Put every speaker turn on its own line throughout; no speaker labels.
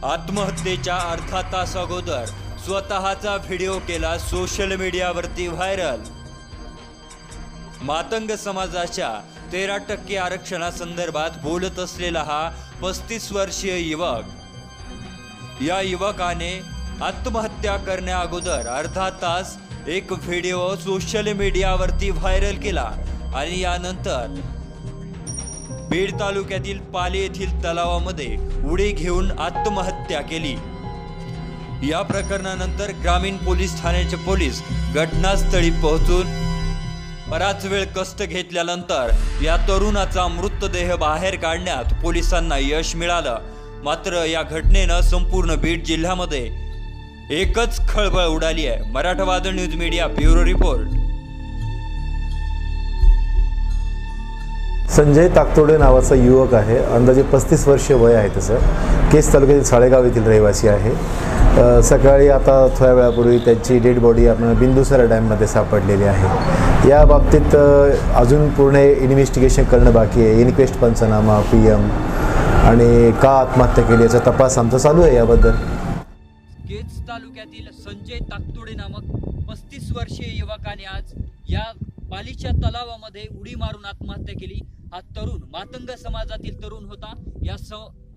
आत्महत्येच्या अर्धा तास अगोदर स्वतःचा व्हिडिओ केला सोशल मीडियावरती व्हायरल। मातंग समाजाच्या 13% आरक्षणासंदर्भात बोलत असलेला हा 35 वर्षीय युवक, या युवकाने आत्महत्या करण्या अगोदर अर्धा तास एक व्हिडिओ सोशल मीडियावरती व्हायरल केला आणि यानंतर बीड तालुक्यातील पाली येथील तलावामध्ये उडी घेऊन आत्महत्या केली। या प्रकरणानंतर ग्रामीण पोलीस ठाण्याचे पोलीस घटनास्थळी पोहोचून बराच वेळ कष्ट घेतल्यानंतर या तरुणाचा मृतदेह बाहेर काढण्यात पोलिसांना यश मिळालं। मात्र या घटनेनं संपूर्ण बीड जिल्ह्यामध्ये एकच खळबळ उडाली आहे। Marathwada news media bureau report.
Sanjay Takatode नावाचा युवक आहे, अंदाजे 35 वर्षे वय आहे त्याचं। केस तालुक्यातील साळेगाव येथील रहिवासी आहे। सकाळी आता थोड्या वेळापूर्वी त्याची डेड बॉडी आपण बिंदुसरा डॅममध्ये सापडलेली आहे। या बाबतीत अजून पूर्ण इन्व्हेस्टिगेशन करणं बाकी आहे। इन्क्वेस्ट पंचनामा, PM आणि का आत्महत्या केली याचा तपास आमचा चालू आहे। याबद्दल
केज तालुक्यातील संजय ताकतोडे नामक 35 वर्षीय युवकाने आज या पालीच्या तलावामध्ये उडी मारून आत्महत्या केली। हा तरुण मातंग समाजातील तरुण होता।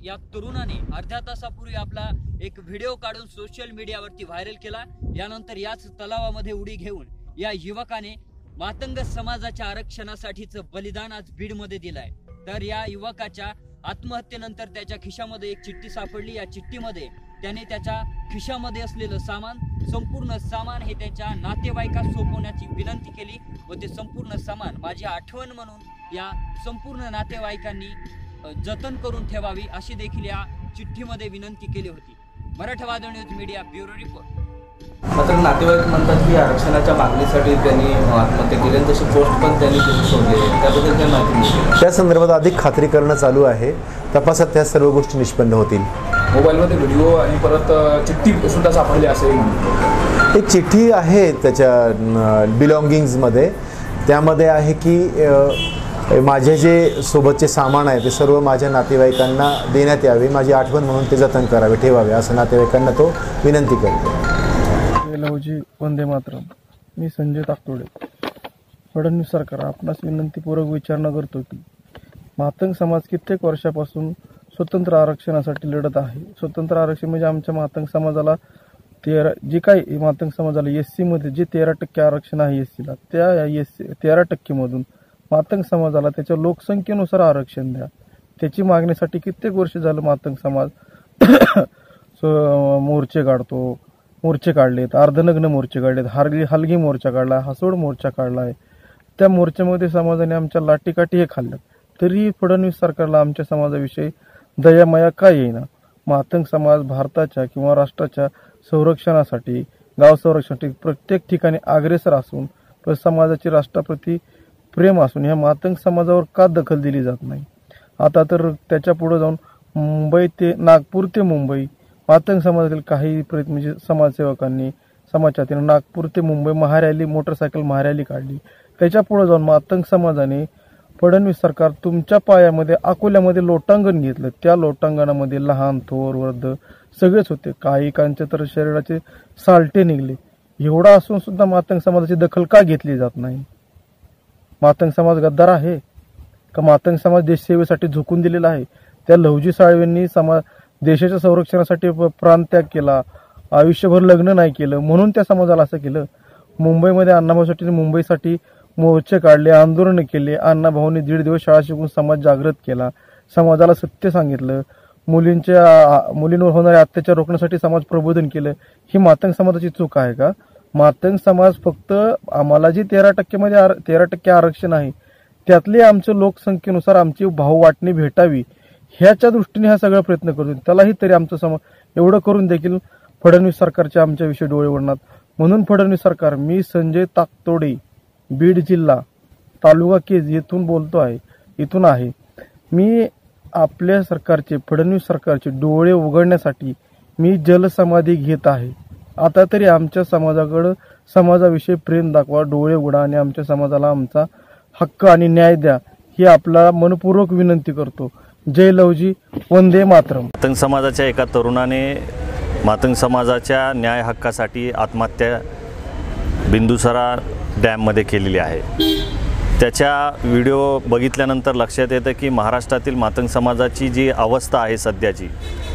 या तरुणाने अर्ध्या तासापूर्वी आपला एक व्हिडिओ काढून सोशल मीडियावरती व्हायरल केला। यानंतर याच तलावामध्ये उडी घेऊन या युवकाने मातंग समाजाच्या आरक्षणासाठीचं बलिदान आज बीडमध्ये दिलंय। तर या युवकाच्या आत्महत्येनंतर त्याच्या खिशामध्ये एक चिठ्ठी सापडली। या चिठ्ठीमध्ये त्याने त्याच्या खिशामध्ये असलेलं सामान, संपूर्ण सामान हे त्याच्या नातेवाईकास सोपवण्याची विनंती केली व ते संपूर्ण सामान माझी आठवण म्हणून या संपूर्ण नातेवाईकांनी जतन करून ठेवावी अशी देखील या चिठ्ठीमध्ये विनंती केली होती। मराठवादा न्यूज मीडिया ब्युरो रिपोर्ट।
मात्र नातेवाईक म्हणतात की आरक्षणाच्या मागणीसाठी त्यांनी आत्महत्या केली आणि तशी पोस्ट पण त्यांनी सोडली, त्याबद्दल काय माहिती मिळते?
त्या संदर्भात अधिक खात्री करणं चालू आहे। तपासात त्या सर्व गोष्टी निष्पन्न होतील।
मोबाईलमध्ये व्हिडिओ आणि परत चिठ्ठी सुद्धा सापडली असेल।
एक चिठ्ठी आहे त्याच्या बिलॉंगिंग्समध्ये, त्यामध्ये आहे की माझे जे सोबतचे सामान आहे ते सर्व माझ्या नातेवाईकांना देण्यात यावे, माझी आठवण म्हणून ते जतन करावे, ठेवावे असं नातेवाईकांना तो विनंती करतो।
लवजी वंदे मातरम। मी संजय ताकतोडे। फडणवीस सरकार आपणास विनंतीपूर्वक विचारणा करतो की मातंग समाज कित्येक वर्षापासून स्वतंत्र आरक्षणासाठी लढत आहे। स्वतंत्र आरक्षण म्हणजे आमच्या मातंग समाजाला जे काही मातंग समाजाला SC मध्ये जे 13% आरक्षण आहे SC ला, त्या 13% मधून मातंग समाजाला त्याच्या लोकसंख्येनुसार आरक्षण द्या। त्याची मागणीसाठी कित्येक वर्ष झालं मातंग समाज मोर्चे काढलेत, अर्धनग्न मोर्चे काढलेत, हलगी मोर्चा काढला, हसोड मोर्चा काढलाय। त्या मोर्चामध्ये समाजाने आमच्या लाठीकाठी हे खाल्लं, तरी फडणवीस सरकारला आमच्या समाजाविषयी दयामाया का येईना? मातंग समाज भारताच्या किंवा राष्ट्राच्या संरक्षणासाठी, गाव संरक्षणासाठी प्रत्येक ठिकाणी अग्रेसर असून समाजाची राष्ट्राप्रती प्रेम असून ह्या मातंग समाजावर का दखल दिली जात नाही? आता तर त्याच्या पुढे जाऊन मुंबई ते नागपूर ते मुंबई मातंग समाजातील काही म्हणजे समाजसेवकांनी समाजातील नागपूर ते मुंबई महारॅली, मोटरसायकल महारॅली काढली। त्याच्या पुढे जाऊन मातंग समाजाने फडणवीस सरकार तुमच्या पायामध्ये अकोल्यामध्ये लोटांगण घेतलं। त्या लोटांगणामध्ये लहान थोर वृद्ध सगळेच होते, काहीकांचे तर शरीराचे सालटे निघले। एवढा असून सुद्धा मातंग समाजाची दखल का घेतली जात नाही? मातंग समाज गद्दार आहे का? मातंग समाज देशसेवेसाठी झुकून दिलेला आहे? त्या लवजी साळवेंनी देशाच्या संरक्षणासाठी प्राणत्याग केला, आयुष्यभर लग्न नाही केलं म्हणून त्या समाजाला असं केलं। मुंबईमध्ये अण्णाभाऊसाठी मुंबईसाठी मोर्चे काढले, आंदोलन केले। अण्णाभाऊंनी 1.5 दिवस शाळा शिकून समाज जागृत केला, समाजाला सत्य सांगितलं, मुलींवर होणारे अत्याचार रोखण्यासाठी समाज प्रबोधन केलं। ही मातंग समाजाची चूक आहे का? मातंग समाज फक्त आम्हाला जी 13% आरक्षण आहे त्यातले आमच्या लोकसंख्येनुसार आमची भाव वाटणी भेटावी ह्याच्या दृष्टीने हा सगळा प्रयत्न करतो। त्यालाही तरी आमचं समाज एवढं करून देखील फडणवीस सरकारचे आमच्याविषयी डोळे उघडणार। म्हणून फडणवीस सरकार, मी संजय ताकतोडे, बीड जिल्हा, तालुका केज येथून बोलतो आहे, इथून आहे। मी आपल्या सरकारचे, फडणवीस सरकारचे डोळे उघडण्यासाठी मी जलसमाधी घेत आहे। आता तरी आमच्या समाजाकडे, समाजाविषयी प्रेम दाखवा, डोळे उघडा आणि आमच्या समाजाला आमचा हक्क आणि न्याय द्या ही आपला मनपूर्वक विनंती करतो। जय लवजी, वंदे मातरम.
मातंग समाजाच्या एका तरुणाने मातंग समाजाच्या न्याय हक्कासाठी आत्महत्या बिंदुसरा डॅममध्ये केलेली आहे. त्याच्या व्हिडिओ बघितल्यानंतर लक्षात येतं की महाराष्ट्रातील मातंग समाजाची जी अवस्था आहे सध्याची,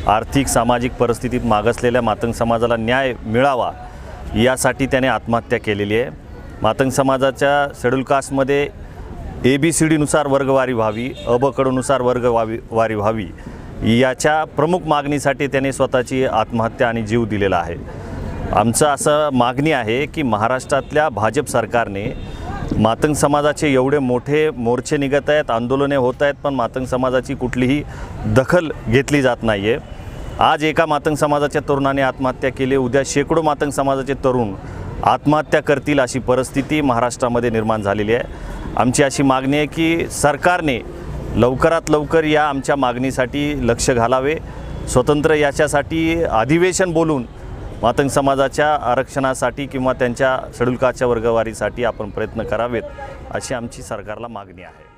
आर्थिक सामाजिक परिस्थितीत मागासलेल्या मातंग समाजाला न्याय मिळावा यासाठी त्याने आत्महत्या केलेली आहे. मातंग समाजाच्या शेड्यूल कास्टमध्ये ABCDनुसार वर्गवारी व्हावी, अबकडनुसार वर्गवारी व्हावी याच्या प्रमुख मागणीसाठी त्याने स्वतःची आत्महत्या आणि जीव दिलेला आहे. आमचं असं मागणी आहे की महाराष्ट्रातल्या भाजप सरकारने मातंग समाजाचे एवढे मोठे मोर्चे निघत आहेत, आंदोलने होत आहेत, पण मातंग समाजाची कुठलीही दखल घेतली जात नाही आहे. आज एका मातंग समाजाच्या तरुणाने आत्महत्या केली, उद्या शेकडो मातंग समाजाचे तरुण आत्महत्या करतील अशी परिस्थिती महाराष्ट्रामध्ये निर्माण झालेली आहे. आमची अशी मागणी आहे की सरकारने लवकरात लवकर या आमच्या मागणीसाठी लक्ष घालावे. स्वतंत्र याच्यासाठी अधिवेशन बोलून मातंग समाजाच्या आरक्षणासाठी किंवा त्यांच्या शेड्यूल कास्टच्या वर्गवारीसाठी आपण प्रयत्न करावेत अशी आमची सरकारला मागणी आहे.